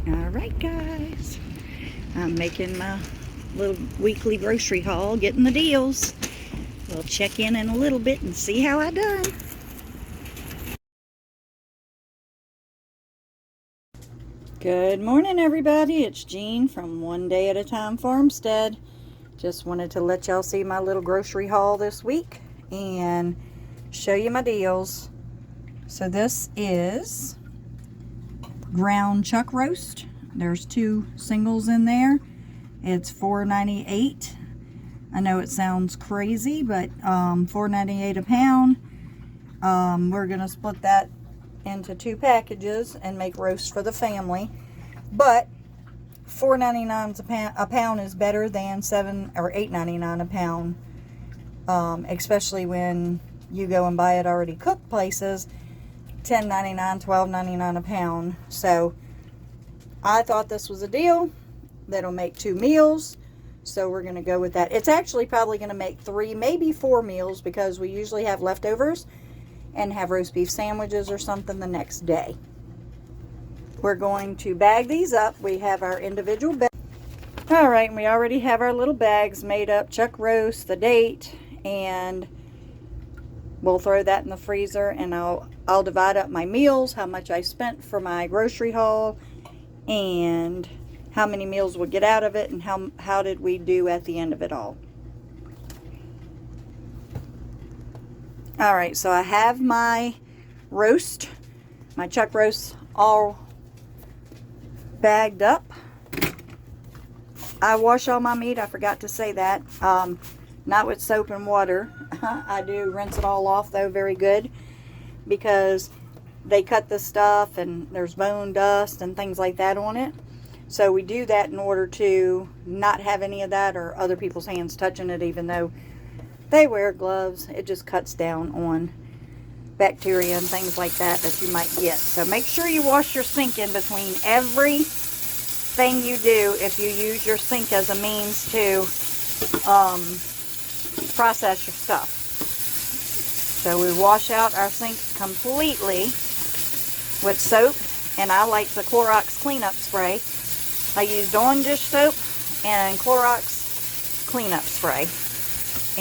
Alright guys, I'm making my little weekly grocery haul, getting the deals. We'll check in a little bit and see how I done. Good morning everybody, it's Jean from One Day at a Time Farmstead. Just wanted to let y'all see my little grocery haul this week and show you my deals. So this is ground chuck roast. There's 2 singles in there. It's $4.98. I know it sounds crazy, but $4.98 a pound. We're gonna split that into 2 packages and make roast for the family. But $4.99 a pound is better than $7 or $8.99 a pound, especially when you go and buy it already cooked places. $10.99, $12.99 a pound. So I thought this was a deal that'll make 2 meals, so we're going to go with that. It's actually probably going to make 3, maybe 4 meals, because we usually have leftovers and have roast beef sandwiches or something the next day. We're going to bag these up. We have our individual bags. All right, and we already have our little bags made up, chuck roast, the date, and we'll throw that in the freezer, and I'll divide up my meals, how much I spent for my grocery haul, and how many meals we'll get out of it, and how did we do at the end of it all. All right, so I have my roast, my chuck roast, all bagged up. I wash all my meat. I forgot to say that. Not with soap and water. I do rinse it all off though very good, because they cut the stuff and there's bone dust and things like that on it. So we do that in order to not have any of that or other people's hands touching it, even though they wear gloves. It just cuts down on bacteria and things like that you might get. So make sure you wash your sink in between everything you do if you use your sink as a means to process your stuff. So we wash out our sink completely with soap, and I like the Clorox cleanup spray. I use Dawn dish soap and Clorox cleanup spray,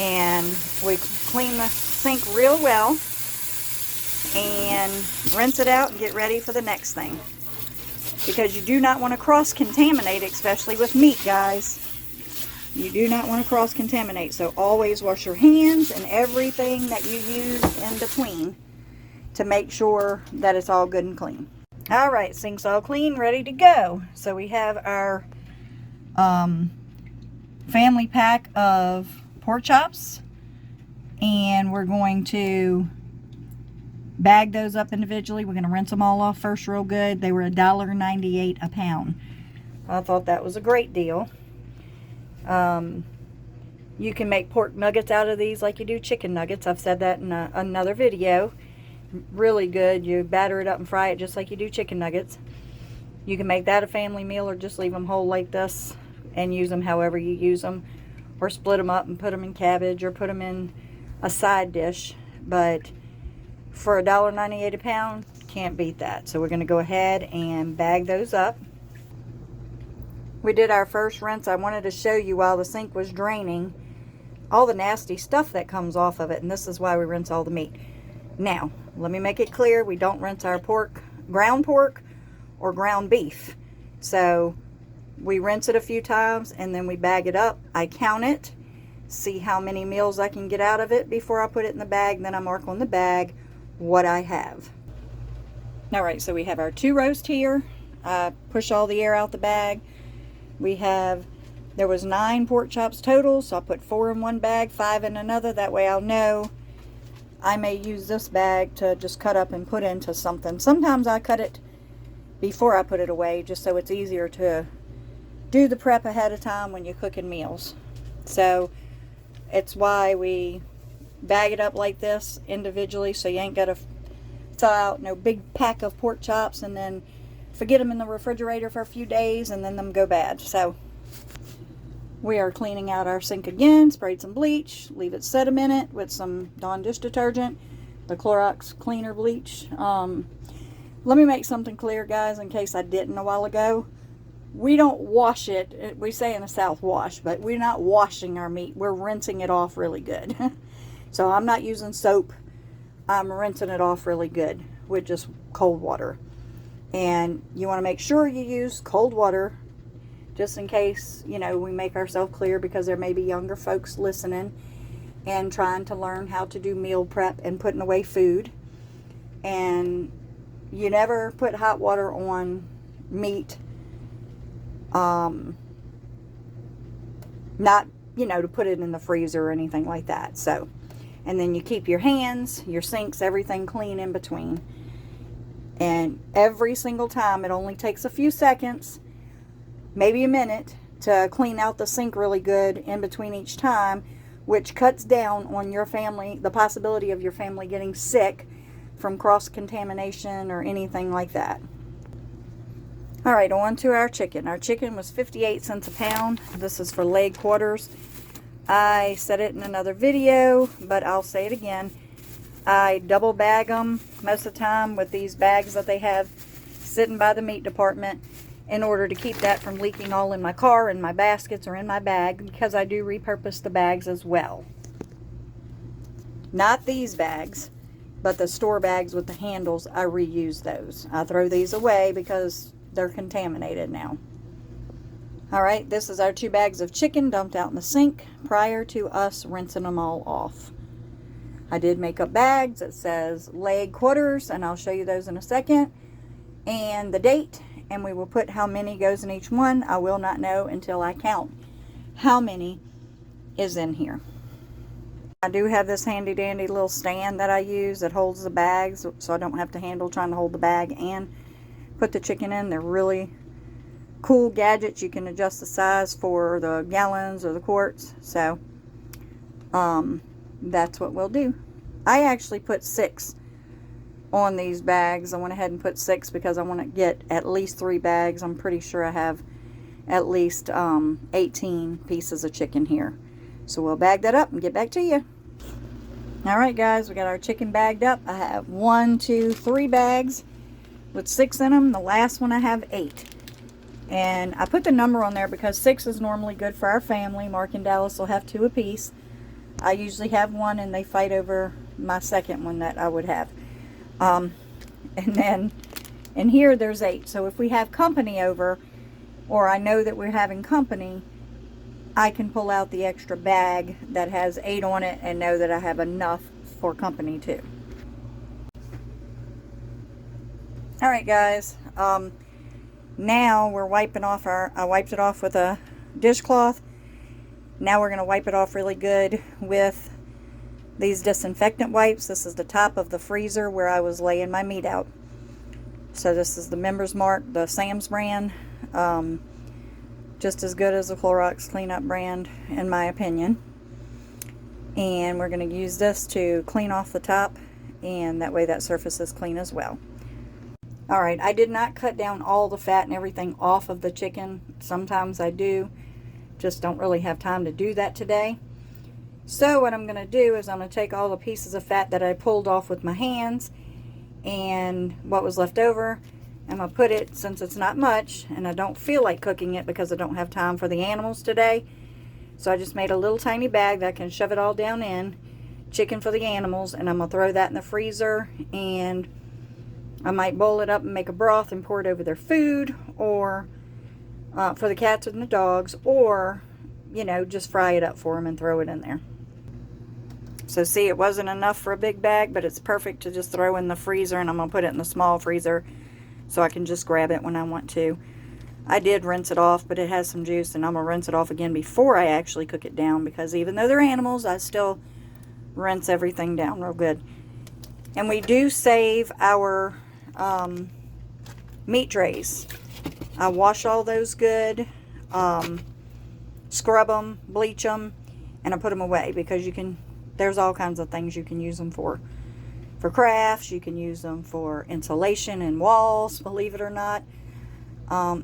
and we clean the sink real well and rinse it out and get ready for the next thing, because you do not want to cross-contaminate, especially with meat, guys. You do not want to cross-contaminate, so always wash your hands and everything that you use in between to make sure that it's all good and clean. All right, sink's all clean, ready to go. So we have our family pack of pork chops, and we're going to bag those up individually. We're going to rinse them all off first real good. They were $1.98 a pound. I thought that was a great deal. You can make pork nuggets out of these like you do chicken nuggets. I've said that in another video. Really good. You batter it up and fry it just like you do chicken nuggets. You can make that a family meal, or just leave them whole like this and use them however you use them, or split them up and put them in cabbage, or put them in a side dish. But for $1.98 a pound, can't beat that. So we're going to go ahead and bag those up. We did our first rinse. I wanted to show you, while the sink was draining, all the nasty stuff that comes off of it, and this is why we rinse all the meat. Now, let me make it clear, we don't rinse our ground pork or ground beef. So we rinse it a few times and then we bag it up. I count it, see how many meals I can get out of it before I put it in the bag, and then I mark on the bag what I have. All right, so we have our 2 roast here. I push all the air out the bag. There was 9 pork chops total, so I put 4 in one bag, 5 in another. That way I'll know I may use this bag to just cut up and put into something. Sometimes I cut it before I put it away, just so it's easier to do the prep ahead of time when you're cooking meals. So it's why we bag it up like this individually, so you ain't got to thaw out no big pack of pork chops and then forget them in the refrigerator for a few days and then them go bad. So we are cleaning out our sink again, sprayed some bleach, leave it set a minute with some Dawn dish detergent, the Clorox cleaner bleach. Let me make something clear, guys, in case I didn't a while ago. We don't wash it. We say in the South wash, but we're not washing our meat. We're rinsing it off really good. So I'm not using soap. I'm rinsing it off really good with just cold water. And you want to make sure you use cold water just in case, you know, we make ourselves clear, because there may be younger folks listening and trying to learn how to do meal prep and putting away food. And you never put hot water on meat, not, you know, to put it in the freezer or anything like that. So, and then you keep your hands, your sinks, everything clean in between. And every single time, it only takes a few seconds, maybe a minute, to clean out the sink really good in between each time, which cuts down on your family, the possibility of your family getting sick from cross-contamination or anything like that. All right, on to our chicken. Our chicken was 58 cents a pound. This is for leg quarters. I said it in another video, but I'll say it again. I double bag them most of the time with these bags that they have sitting by the meat department, in order to keep that from leaking all in my car, in my baskets, or in my bag, because I do repurpose the bags as well. Not these bags, but the store bags with the handles, I reuse those. I throw these away because they're contaminated now. Alright, this is our 2 bags of chicken dumped out in the sink prior to us rinsing them all off. I did make up bags that says leg quarters, and I'll show you those in a second, and the date, and we will put how many goes in each one. I will not know until I count how many is in here. I do have this handy dandy little stand that I use that holds the bags, so I don't have to handle trying to hold the bag and put the chicken in. They're really cool gadgets. You can adjust the size for the gallons or the quarts. So that's what we'll do. I actually put 6 on these bags. I went ahead and put 6 because I want to get at least 3 bags. I'm pretty sure I have at least 18 pieces of chicken here. So we'll bag that up and get back to you. Alright guys, we got our chicken bagged up. I have 1, 2, 3 bags with 6 in them. The last one I have 8. And I put the number on there because 6 is normally good for our family. Mark and Dallas will have 2 apiece. I usually have 1, and they fight over my second one that I would have. And then in here there's 8. So if we have company over, or I know that we're having company, I can pull out the extra bag that has 8 on it and know that I have enough for company too. Alright guys, now we're wiping off I wiped it off with a dishcloth. Now we're going to wipe it off really good with these disinfectant wipes. This is the top of the freezer where I was laying my meat out. So this is the Member's Mark, the Sam's brand. Just as good as the Clorox cleanup brand, in my opinion. And we're going to use this to clean off the top, and that way that surface is clean as well. Alright, I did not cut down all the fat and everything off of the chicken. Sometimes I do. Just don't really have time to do that today. So what I'm going to do is I'm going to take all the pieces of fat that I pulled off with my hands and what was left over. I'm going to put it, since it's not much and I don't feel like cooking it because I don't have time for the animals today. So I just made a little tiny bag that I can shove it all down in. Chicken for the animals, and I'm going to throw that in the freezer, and I might boil it up and make a broth and pour it over their food, or for the cats and the dogs, or, you know, just fry it up for them and throw it in there. So see, it wasn't enough for a big bag, but it's perfect to just throw in the freezer, and I'm going to put it in the small freezer so I can just grab it when I want to. I did rinse it off, but it has some juice, and I'm going to rinse it off again before I actually cook it down, because even though they're animals, I still rinse everything down real good. And we do save our meat trays. I wash all those good, scrub them, bleach them, and I put them away, because you can, there's all kinds of things you can use them for. For crafts, you can use them for insulation in walls, believe it or not.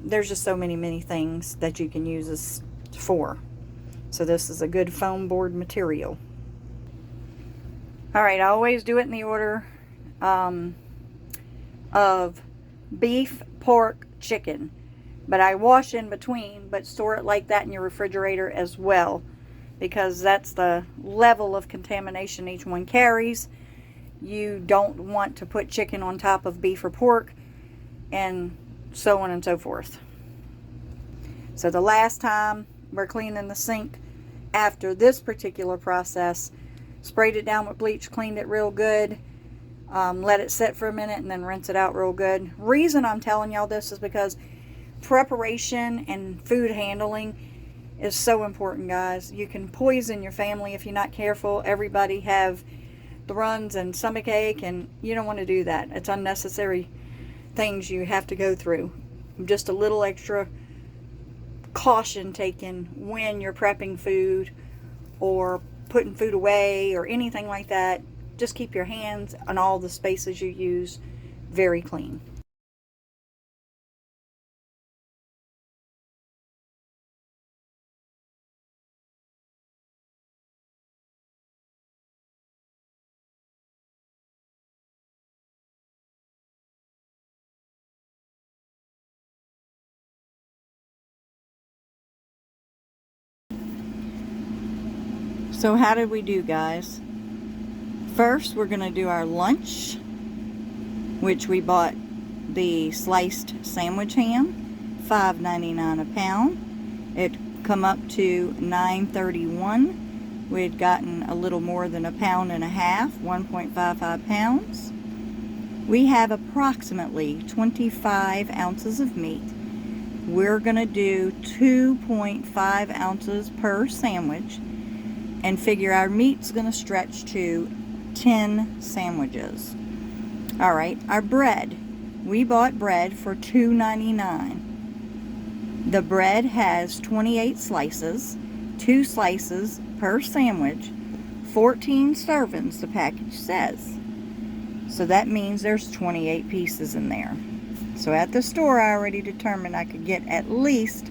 There's just so many things that you can use this for. So this is a good foam board material. Alright, I always do it in the order of beef, pork, chicken. But I wash in between, but store it like that in your refrigerator as well, because that's the level of contamination each one carries. You don't want to put chicken on top of beef or pork, and so on and so forth. So the last time we're cleaning the sink after this particular process, sprayed it down with bleach, cleaned it real good, let it sit for a minute, and then rinse it out real good. Reason I'm telling y'all this is because preparation and food handling is so important, guys. You can poison your family if you're not careful. Everybody have the runs and stomach ache, and you don't want to do that. It's unnecessary things you have to go through. Just a little extra caution taken when you're prepping food or putting food away or anything like that. Just keep your hands and all the spaces you use very clean. So how did we do, guys? First, we're going to do our lunch, which we bought the sliced sandwich ham, $5.99 a pound. It come up to $9.31. We had gotten a little more than a pound and a half, 1.55 pounds. We have approximately 25 ounces of meat. We're going to do 2.5 ounces per sandwich, and figure our meat's going to stretch to 10 sandwiches. All right, our bread. We bought bread for $2.99. The bread has 28 slices, 2 slices per sandwich, 14 servings, the package says. So that means there's 28 pieces in there. So at the store, I already determined I could get at least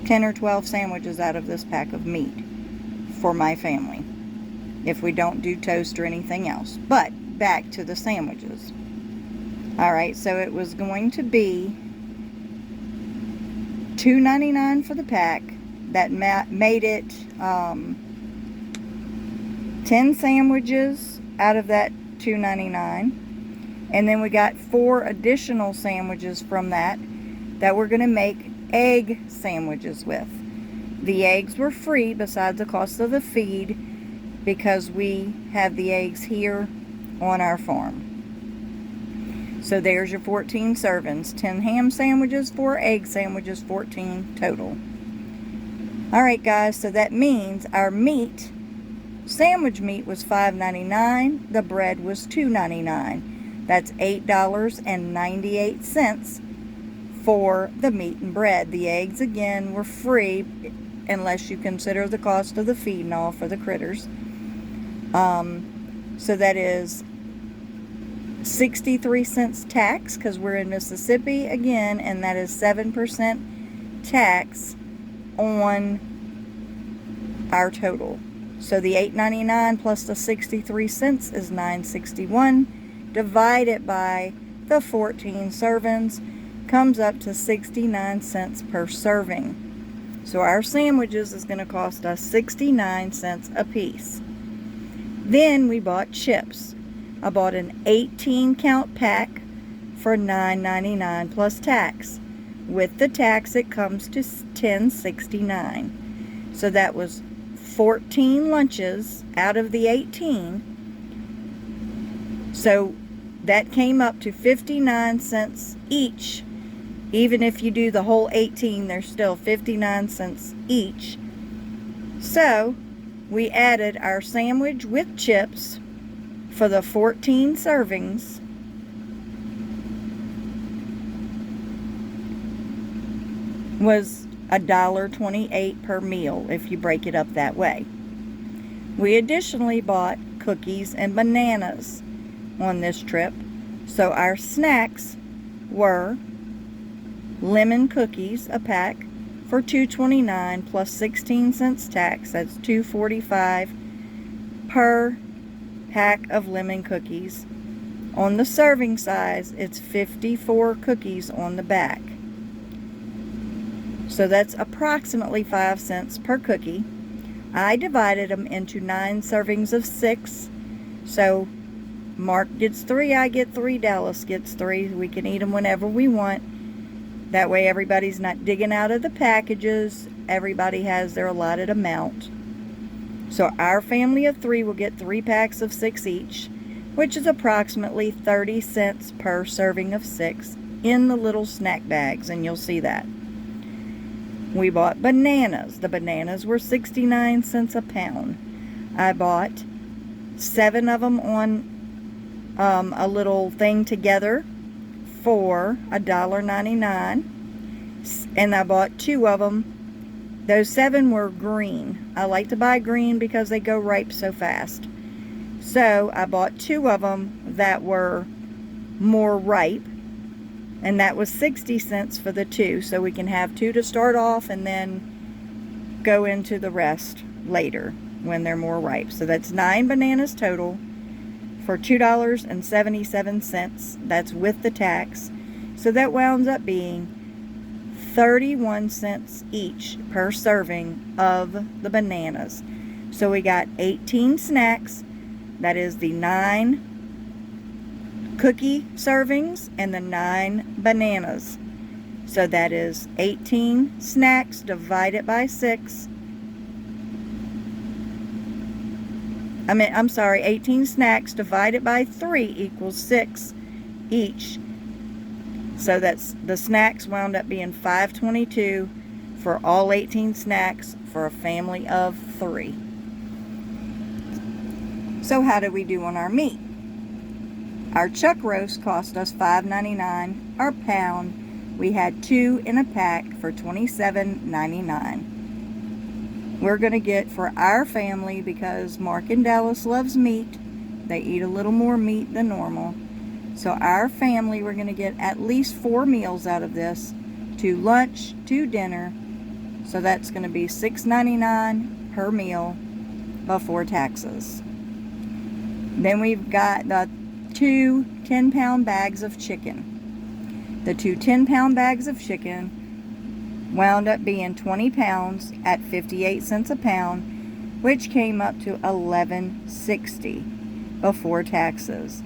10 or 12 sandwiches out of this pack of meat for my family, if we don't do toast or anything else. But back to the sandwiches. Alright, so it was going to be $2.99 for the pack. That made it 10 sandwiches out of that $2.99. And then we got 4 additional sandwiches from that we're going to make egg sandwiches with. The eggs were free besides the cost of the feed, because we have the eggs here on our farm. So there's your 14 servings. 10 ham sandwiches, 4 egg sandwiches, 14 total. Alright guys, so that means our meat, sandwich meat, was $5.99. The bread was $2.99. That's $8.98 for the meat and bread. The eggs, again, were free, unless you consider the cost of the feed and all for the critters. So that is 63 cents tax, because we're in Mississippi again, and that is 7% tax on our total. So the $8.99 plus the 63 cents is $9.61. Divided by the 14 servings comes up to 69 cents per serving. So our sandwiches is going to cost us 69 cents a piece. Then we bought chips. I bought an 18 count pack for $9.99 plus tax. With the tax, it comes to $10.69. So that was 14 lunches out of the 18. So that came up to 59 cents each. Even if you do the whole 18, there's still 59 cents each. So we added our sandwich with chips for the 14 servings. Was $1.28 per meal if you break it up that way. We additionally bought cookies and bananas on this trip. So our snacks were lemon cookies, a pack, for $2.29 plus 16 cents tax. That's $2.45 per pack of lemon cookies. On the serving size, it's 54 cookies on the back. So that's approximately 5 cents per cookie. I divided them into 9 servings of 6. So Mark gets 3, I get 3, Dallas gets 3. We can eat them whenever we want. That way everybody's not digging out of the packages. Everybody has their allotted amount. So our family of 3 will get 3 packs of 6 each, which is approximately 30 cents per serving of 6 in the little snack bags, and you'll see that. We bought bananas. The bananas were 69 cents a pound. I bought 7 of them on a little thing together for $1.99, and I bought 2 of them. Those 7 were green. I like to buy green because they go ripe so fast. So I bought 2 of them that were more ripe, and that was 60 cents for the 2. So we can have 2 to start off and then go into the rest later when they're more ripe. So that's 9 bananas total for $2.77. That's with the tax. So that wound up being 31 cents each per serving of the bananas. So we got 18 snacks. That is the 9 cookie servings and the 9 bananas. So that is 18 snacks divided by 6. 18 snacks divided by 3 equals 6 each. So that's, the snacks wound up being $5.22 for all 18 snacks for a family of 3. So how did we do on our meat? Our chuck roast cost us $5.99 a pound. We had 2 in a pack for $27.99. We're going to get for our family, because Mark and Dallas loves meat, they eat a little more meat than normal. So our family, we're going to get at least 4 meals out of this, 2 lunch, 2 dinner. So that's going to be $6.99 per meal before taxes. Then we've got the 2 10-pound bags of chicken. The 2 10-pound bags of chicken wound up being 20 pounds at 58 cents a pound, which came up to $11.60 before taxes.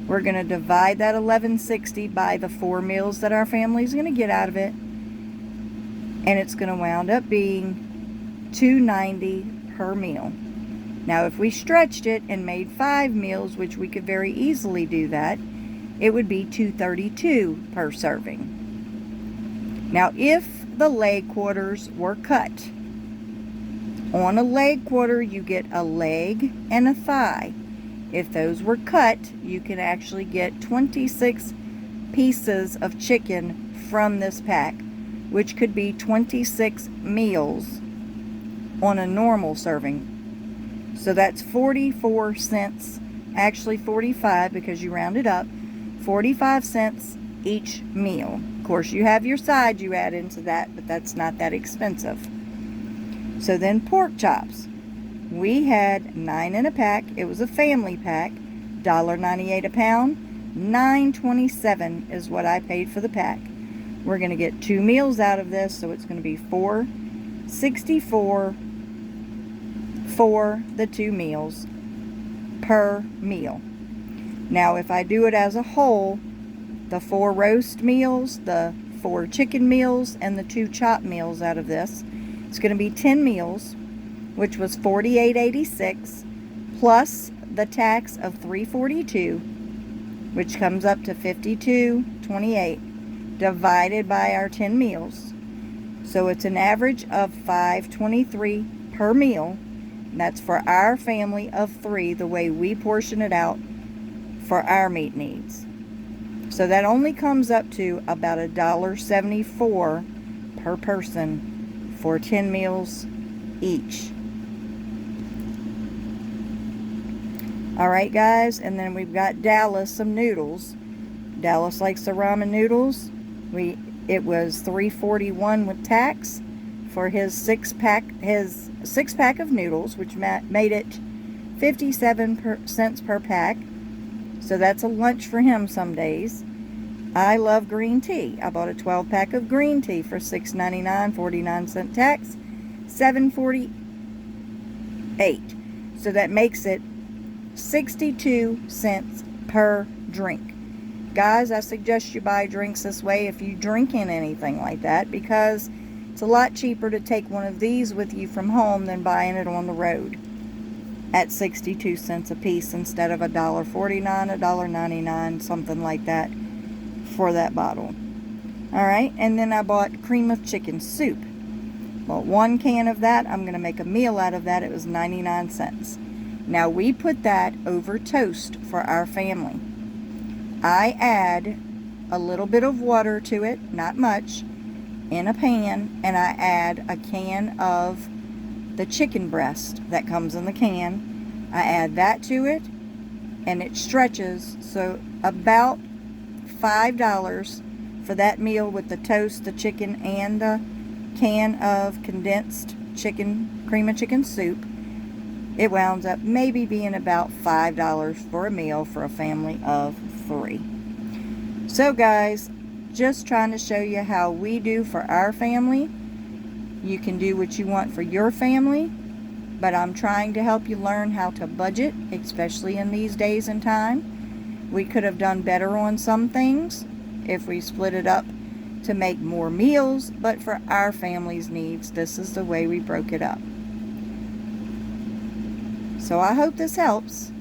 We're going to divide that $11.60 by the 4 meals that our family is going to get out of it, and it's going to wound up being $2.90 per meal. Now if we stretched it and made 5 meals, which we could very easily do that, it would be $2.32 per serving. Now if the leg quarters were cut, on a leg quarter you get a leg and a thigh. If those were cut, you can actually get 26 pieces of chicken from this pack, which could be 26 meals on a normal serving. So that's 44 cents, actually 45 because you round it up, 45 cents each meal. Of course, you have your side you add into that, but that's not that expensive. So then pork chops. We had 9 in a pack. It was a family pack. $1.98 a pound. $9.27 is what I paid for the pack. We're going to get 2 meals out of this, so it's going to be $4.64 for the 2 meals per meal. Now if I do it as a whole, the 4 roast meals, the 4 chicken meals, and the 2 chop meals out of this, it's going to be 10 meals, which was $48.86 plus the tax of $3.42, which comes up to $52.28 divided by our 10 meals. So it's an average of $5.23 per meal. And that's for our family of 3, the way we portion it out for our meat needs. So that only comes up to about $1.74 per person for 10 meals each. Alright guys, and then we've got Dallas some noodles. Dallas likes the ramen noodles. It was $3.41 with tax for his 6-pack of noodles, which made it 57 cents per pack. So that's a lunch for him some days. I love green tea. I bought a 12-pack of green tea for $6.99, 49-cent tax, $7.48. So that makes it 62 cents per drink. Guys, I suggest you buy drinks this way if you drink in anything like that, because it's a lot cheaper to take one of these with you from home than buying it on the road at 62 cents a piece instead of $1.49, $1.99, something like that for that bottle. Alright, and then I bought cream of chicken soup. Bought 1 can of that. I'm going to make a meal out of that. It was 99 cents. Now we put that over toast for our family. I add a little bit of water to it, not much, in a pan, and I add a can of the chicken breast that comes in the can. I add that to it, and it stretches, so about $5 for that meal with the toast, the chicken, and the can of condensed chicken, cream of chicken soup. It wounds up maybe being about $5 for a meal for a family of 3. So guys, just trying to show you how we do for our family. You can do what you want for your family, but I'm trying to help you learn how to budget, especially in these days and time. We could have done better on some things if we split it up to make more meals, but for our family's needs, this is the way we broke it up. So I hope this helps.